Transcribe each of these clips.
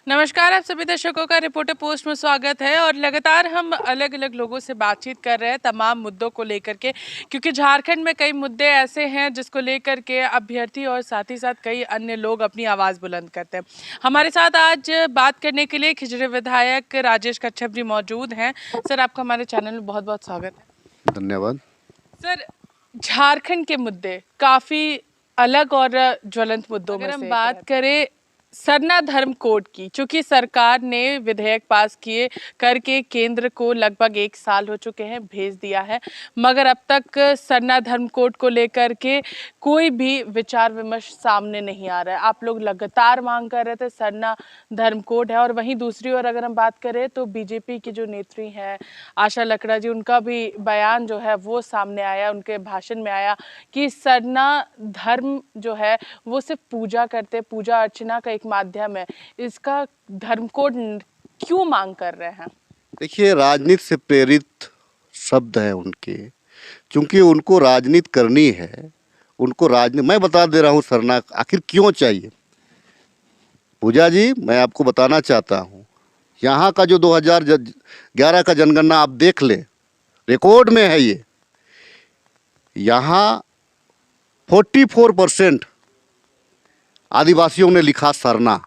नमस्कार, आप सभी दर्शकों का रिपोर्टर पोस्ट में स्वागत है। और लगातार हम अलग अलग लोगों से बातचीत कर रहे हैं तमाम मुद्दों को लेकर के, क्योंकि झारखंड में कई मुद्दे ऐसे हैं जिसको लेकर के अभ्यर्थी और साथ ही साथ कई अन्य लोग अपनी आवाज़ बुलंद करते हैं। हमारे साथ आज बात करने के लिए खिजरी विधायक राजेश कच्छप जी मौजूद हैं। सर, आपका हमारे चैनल में बहुत बहुत स्वागत है। धन्यवाद। सर, झारखंड के मुद्दे काफ़ी अलग और ज्वलंत मुद्दों में हम बात करें सरना धर्म कोड की, चूंकि सरकार ने विधेयक पास किए करके केंद्र को लगभग 1 साल हो चुके हैं, भेज दिया है, मगर अब तक सरना धर्म कोड को लेकर के कोई भी विचार विमर्श सामने नहीं आ रहा है। आप लोग लगातार मांग कर रहे थे सरना धर्म कोड है, और वहीं दूसरी ओर अगर हम बात करें तो बीजेपी की जो नेत्री हैं आशा लकड़ा जी, उनका भी बयान जो है वो सामने आया, उनके भाषण में आया कि सरना धर्म जो है वो सिर्फ पूजा करते, पूजा अर्चना का एक माध्यम है। इसका धर्म कोड क्यों मांग कर रहे हैं? देखिए, राजनीति से प्रेरित शब्द है उनके, क्योंकि उनको राजनीति करनी है। उनको राजनीति, मैं बता दे रहा हूँ सरना आखिर क्यों चाहिए। पूजा जी, मैं आपको बताना चाहता हूँ, यहाँ का जो 2011 का जनगणना आप देख ले, रिकॉर्ड में है ये। यहाँ 44% आदिवासियों ने लिखा सरना,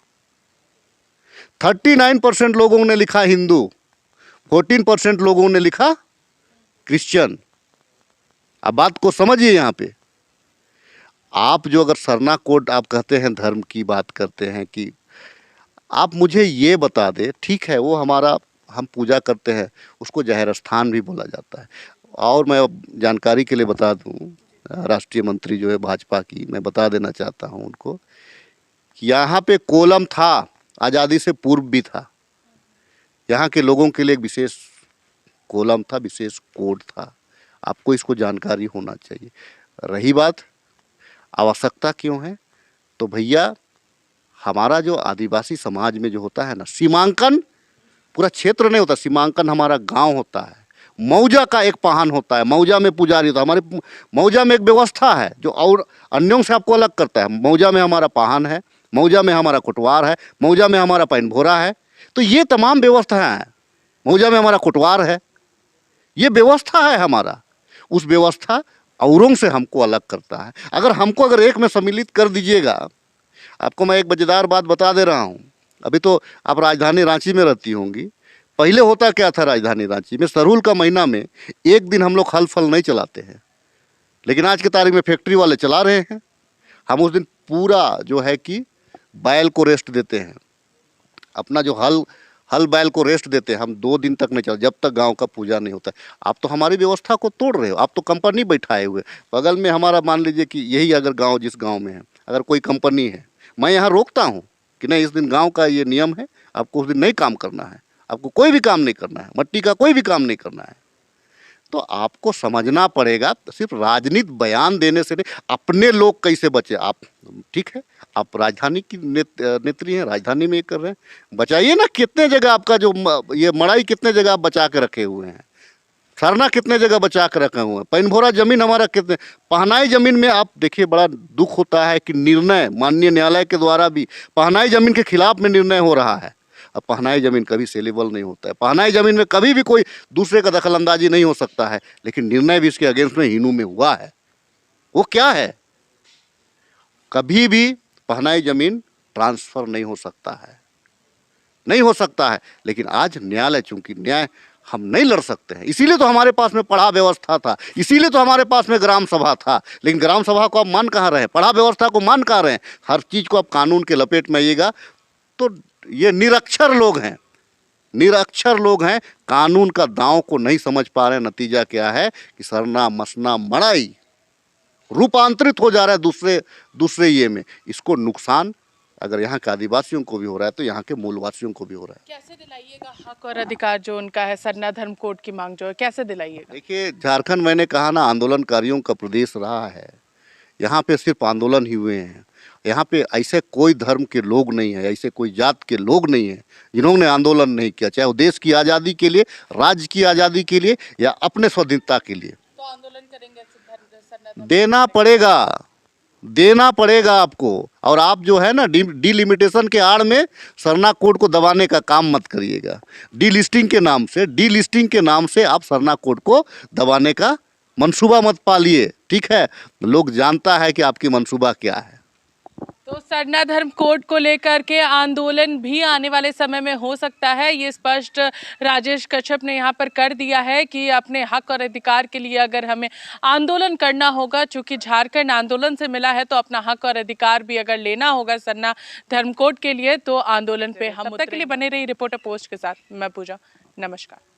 39% लोगों ने लिखा हिंदू, 14% लोगों ने लिखा क्रिश्चियन। अब बात को समझिए। यहाँ पे आप जो अगर सरना कोड आप कहते हैं, धर्म की बात करते हैं, कि आप मुझे ये बता दे, ठीक है वो हमारा, हम पूजा करते हैं, उसको जाहिर स्थान भी बोला जाता है। और मैं जानकारी के लिए बता दूं, राष्ट्रीय मंत्री जो है भाजपा की, मैं बता देना चाहता हूं उनको कि यहाँ पे कोलम था, आज़ादी से पूर्व भी था। यहाँ के लोगों के लिए एक विशेष कोलम था, विशेष कोड था। आपको इसको जानकारी होना चाहिए। रही बात आवश्यकता क्यों है, तो भैया हमारा जो आदिवासी समाज में जो होता है ना, सीमांकन पूरा क्षेत्र नहीं होता, सीमांकन हमारा गांव होता है। मौजा का एक पाहन होता है, मौजा में पुजारी होता है। हमारे मौजा में एक व्यवस्था है जो और अन्यों से आपको अलग करता है। मौजा में हमारा पाहन है, मौजा में हमारा कोटवार है, मौजा में हमारा पैन भोरा है। तो ये तमाम व्यवस्थाएं हैं। मौजा में हमारा कोटवार है, ये व्यवस्था है हमारा। उस व्यवस्था औरों से हमको अलग करता है। अगर एक में सम्मिलित कर दीजिएगा, आपको मैं एक मजेदार बात बता दे रहा हूँ। अभी तो आप राजधानी रांची में रहती होंगी। पहले होता क्या था, राजधानी रांची में सरहुल का महीना में एक दिन हम लोग हल फल नहीं चलाते हैं, लेकिन आज की तारीख में फैक्ट्री वाले चला रहे हैं। हम उस दिन पूरा जो है कि बैल को रेस्ट देते हैं, अपना जो हल बैल को रेस्ट देते हैं। हम 2 दिन तक नहीं चल, जब तक गांव का पूजा नहीं होता। आप तो हमारी व्यवस्था को तोड़ रहे हो। आप तो कंपनी बैठाए हुए, बगल में हमारा मान लीजिए कि यही अगर गांव, जिस गांव में है अगर कोई कंपनी है, मैं यहाँ रोकता हूँ कि नहीं, इस दिन गांव का ये नियम है, आपको उस दिन नहीं काम करना है, आपको कोई भी काम नहीं करना है, मट्टी का कोई भी काम नहीं करना है। तो आपको समझना पड़ेगा, सिर्फ राजनीति बयान देने से नहीं, अपने लोग कैसे बचे। आप ठीक है, आप राजधानी की नेत्री हैं, राजधानी में ये कर रहे हैं, बचाइए ना। कितने जगह आपका जो ये मड़ाई, कितने जगह आप बचा के रखे हुए हैं, सरना कितने जगह बचा के रखे हुए हैं, पैनभोरा जमीन हमारा कितने, पहनाई जमीन में आप देखिए, बड़ा दुख होता है कि निर्णय माननीय न्यायालय के द्वारा भी पहनाई जमीन के खिलाफ में निर्णय हो रहा है। अब पहनाई जमीन कभी सेलेबल नहीं होता है, पहनाई जमीन में कभी भी कोई दूसरे का दखल अंदाजी नहीं हो सकता है, लेकिन निर्णय भी इसके अगेंस्ट में हिनू में हुआ है। वो क्या है, कभी भी पहनाई जमीन ट्रांसफर नहीं हो सकता है, नहीं हो सकता है। लेकिन आज न्यायालय, चूंकि न्याय हम नहीं लड़ सकते हैं, इसीलिए तो हमारे पास में पढ़ा व्यवस्था था, इसीलिए तो हमारे पास में ग्राम सभा था। लेकिन ग्राम सभा को आप मान कहाँ रहे हैं, पढ़ा व्यवस्था को मान कहाँ रहे हैं। हर चीज़ को आप कानून के लपेट में आइएगा तो ये निरक्षर लोग हैं, निरक्षर लोग हैं, कानून का दांव को नहीं समझ पा रहे हैं। नतीजा क्या है कि सरना मसना मड़ाई रूपांतरित हो जा रहा है दूसरे ये में। इसको नुकसान अगर यहाँ के आदिवासियों को भी हो रहा है तो यहाँ के मूलवासियों को भी हो रहा है। कैसे दिलाइएगा हक और अधिकार जो उनका है, सरना धर्म कोड की मांग जो है, कैसे दिलाइएगा? देखिए, झारखंड, मैंने कहा ना, आंदोलनकारियों का प्रदेश रहा है। यहाँ पे सिर्फ आंदोलन ही हुए हैं। यहाँ पे ऐसे कोई धर्म के लोग नहीं है, ऐसे कोई जात के लोग नहीं है जिन्होंने आंदोलन नहीं किया, चाहे वो देश की आज़ादी के लिए, राज्य की आज़ादी के लिए या अपने स्वाधीनता के लिए। तो आंदोलन करेंगे, देना पड़ेगा, देना पड़ेगा आपको। और आप जो है ना डीलिमिटेशन के आड़ में सरना कोड को दबाने का काम मत करिएगा। डीलिस्टिंग के नाम से आप सरना कोड को दबाने का मंसूबा मत पालिए, ठीक है। लोग जानता है कि आपकी मंसूबा क्या है। तो सरना धर्म कोड को लेकर के आंदोलन भी आने वाले समय में हो सकता है, ये स्पष्ट राजेश कश्यप ने यहाँ पर कर दिया है कि अपने हक और अधिकार के लिए अगर हमें आंदोलन करना होगा, चूंकि झारखंड आंदोलन से मिला है, तो अपना हक और अधिकार भी अगर लेना होगा सरना धर्म कोड के लिए, तो आंदोलन पे हम तब तक के लिए बने रही। रिपोर्टर पोस्ट के साथ मैं पूजा, नमस्कार।